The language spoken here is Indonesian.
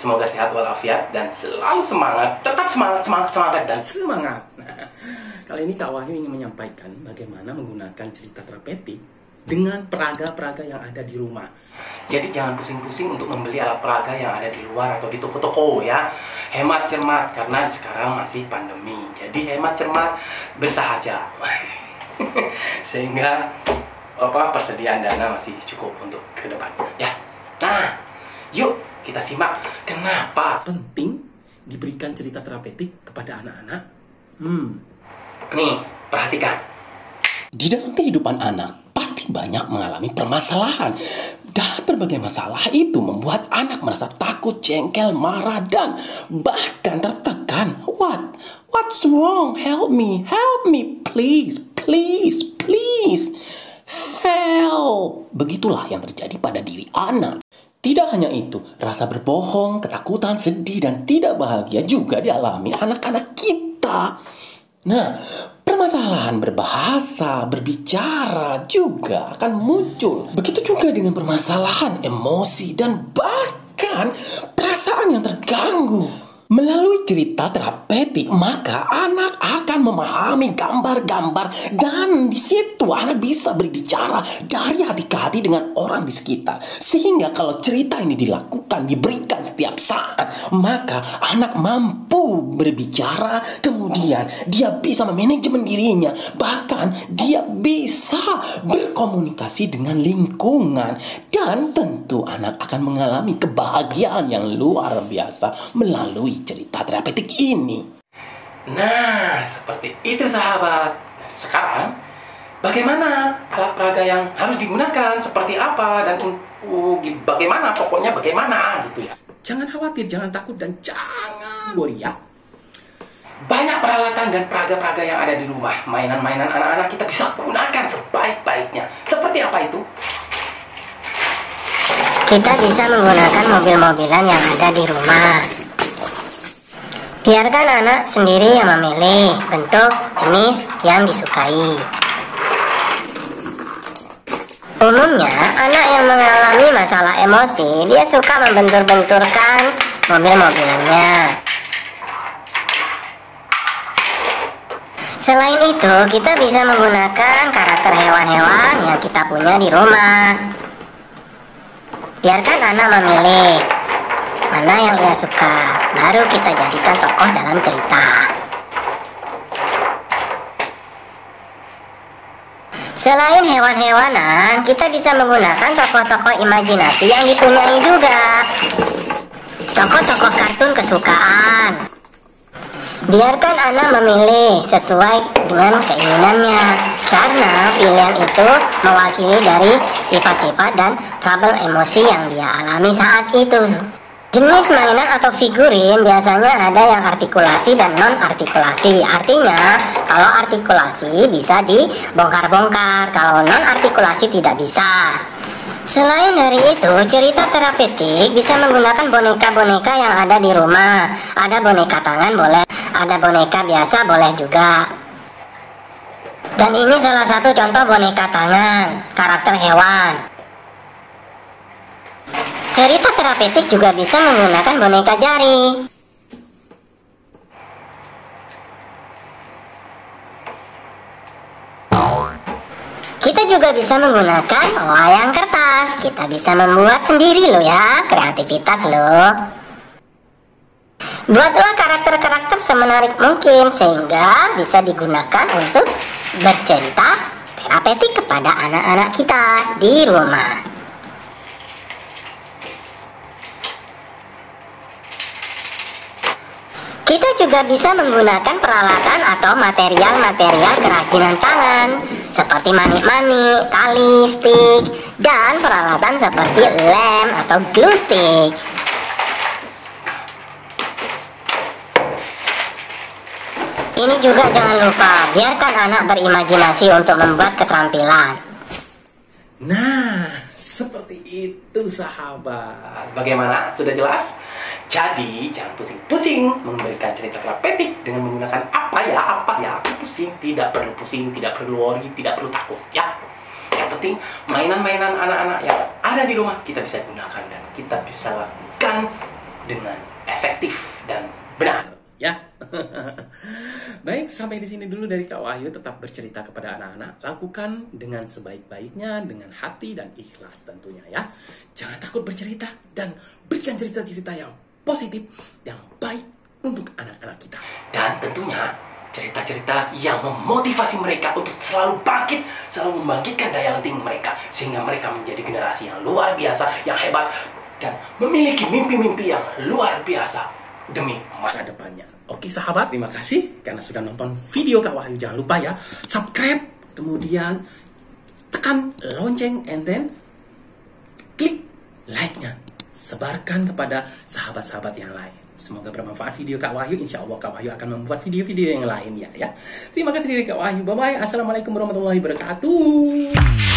Semoga sehat walafiat dan selalu semangat. Tetap semangat, semangat dan semangat. Nah, kali ini Kak Wahyu ingin menyampaikan bagaimana menggunakan cerita terapeutik dengan peraga-peraga yang ada di rumah. Jadi jangan pusing-pusing untuk membeli alat peraga yang ada di luar atau di toko-toko ya. Hemat cermat karena sekarang masih pandemi. Jadi hemat cermat bersahaja. Sehingga persediaan dana masih cukup untuk ke depannya ya. Nah, yuk kita simak kenapa penting diberikan cerita terapeutik kepada anak-anak. Nih, perhatikan. Di dalam kehidupan anak pasti banyak mengalami permasalahan. Dan berbagai masalah itu membuat anak merasa takut, jengkel, marah, dan bahkan tertekan. What's wrong? Help me, please, please, please. Help. Begitulah yang terjadi pada diri anak. Tidak hanya itu, rasa berbohong, ketakutan, sedih, dan tidak bahagia juga dialami anak-anak kita. Nah, permasalahan berbahasa, berbicara juga akan muncul. Begitu juga dengan permasalahan emosi dan bahkan perasaan yang terganggu. Melalui cerita terapeutik, maka anak akan memahami gambar-gambar dan di situ anak bisa berbicara dari hati ke hati dengan orang di sekitar. Sehingga kalau cerita ini dilakukan, diberikan setiap saat, maka anak mampu berbicara, kemudian dia bisa memanajemen dirinya, bahkan dia bisa berkomunikasi dengan lingkungan. Dan tentu anak akan mengalami kebahagiaan yang luar biasa melalui cerita terapeutik ini. Nah, seperti itu sahabat. Sekarang, bagaimana alat peraga yang harus digunakan? Seperti apa? Dan bagaimana? Pokoknya bagaimana gitu ya. Jangan khawatir, jangan takut, dan jangan worry ya. Banyak peralatan dan peraga-peraga yang ada di rumah. Mainan-mainan anak-anak kita bisa gunakan sebaik-baiknya. Seperti apa itu? Kita bisa menggunakan mobil-mobilan yang ada di rumah. Biarkan anak sendiri yang memilih bentuk, jenis yang disukai. Umumnya, anak yang mengalami masalah emosi, dia suka membentur-benturkan mobil-mobilannya. Selain itu, kita bisa menggunakan karakter hewan-hewan yang kita punya di rumah. Biarkan anak memilih mana yang ia suka, baru kita jadikan tokoh dalam cerita. Selain hewan-hewanan, kita bisa menggunakan tokoh-tokoh imajinasi yang dipunyai juga. Tokoh-tokoh kartun kesukaan. Biarkan anak memilih sesuai dengan keinginannya, karena pilihan itu mewakili dari sifat-sifat dan problem emosi yang dia alami saat itu. Jenis mainan atau figurin biasanya ada yang artikulasi dan non-artikulasi. Artinya, kalau artikulasi bisa dibongkar-bongkar, kalau non-artikulasi tidak bisa. Selain dari itu, cerita terapeutik bisa menggunakan boneka-boneka yang ada di rumah. Ada boneka tangan boleh, ada boneka biasa boleh juga. Dan ini salah satu contoh boneka tangan, karakter hewan. Cerita terapeutik juga bisa menggunakan boneka jari. Kita juga bisa menggunakan wayang kertas. Kita bisa membuat sendiri loh ya, kreativitas loh. Buatlah karakter-karakter semenarik mungkin sehingga bisa digunakan untuk bercerita terapeutik kepada anak-anak kita di rumah. Kita juga bisa menggunakan peralatan atau material-material kerajinan tangan seperti manik-manik, tali, stick, dan peralatan seperti lem atau glue stick. Ini juga jangan lupa, biarkan anak berimajinasi untuk membuat keterampilan. Nah, seperti itu sahabat. Bagaimana? Sudah jelas? Jadi, jangan pusing-pusing memberikan cerita terapeutik dengan menggunakan apa ya, pusing, tidak perlu worry, tidak perlu takut, ya. Yang penting, mainan-mainan anak-anak yang ada di rumah kita bisa gunakan dan kita bisa lakukan dengan efektif dan benar, ya. Baik, sampai di sini dulu dari Kak Wahyu. Tetap bercerita kepada anak-anak, lakukan dengan sebaik-baiknya, dengan hati dan ikhlas tentunya, ya. Jangan takut bercerita dan berikan cerita-cerita yang positif, yang baik untuk anak-anak kita. Dan tentunya cerita-cerita yang memotivasi mereka untuk selalu bangkit, selalu membangkitkan daya lenting mereka, sehingga mereka menjadi generasi yang luar biasa, yang hebat, dan memiliki mimpi-mimpi yang luar biasa demi masa depannya. Oke sahabat, terima kasih karena sudah nonton video Kak Wahyu. Jangan lupa ya, subscribe, kemudian tekan lonceng, and then klik like-nya. Sebarkan kepada sahabat-sahabat yang lain. Semoga bermanfaat video Kak Wahyu. Insya Allah Kak Wahyu akan membuat video-video yang lainnya, ya. Terima kasih dari Kak Wahyu. Bye-bye. Assalamualaikum warahmatullahi wabarakatuh.